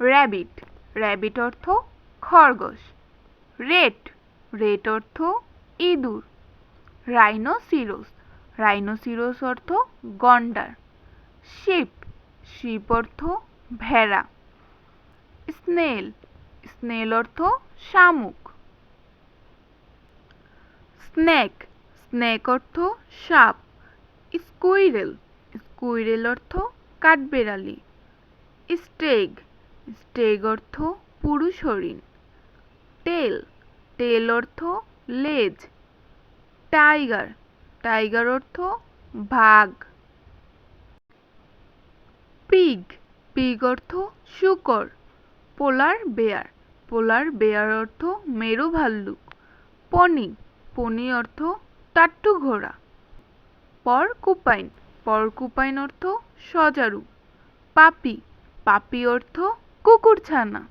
Rabbit, rabbit অর্থ খরগোশ। Rate, rate অর্থ ইঁদুর। রাইনোসিরোস, রাইনোসিরোস অর্থ গন্ডার। শিপ, শিপ অর্থ ভেড়া। স্নেল, স্নেল অর্থ শামুক। স্নেক, স্নেক অর্থ সাপ। স্কুইরেল, স্কুইরেল অর্থ কাঠবেড়ালি। স্টেগ, স্টেগ অর্থ পুরুষ হরিণ। টেল, টেল অর্থ লেজ। টাইগার, টাইগার অর্থ বাঘ। পিগ, পিগ অর্থ শূকর। পোলার বেয়ার, পোলার বেয়ার অর্থ মেরু ভাল্লুক। পনি, পনি অর্থ টাট্টু ঘোড়া। পরকুপাইন, পরকুপাইন অর্থ সজারু। পাপি, পাপি অর্থ কুকুরছানা।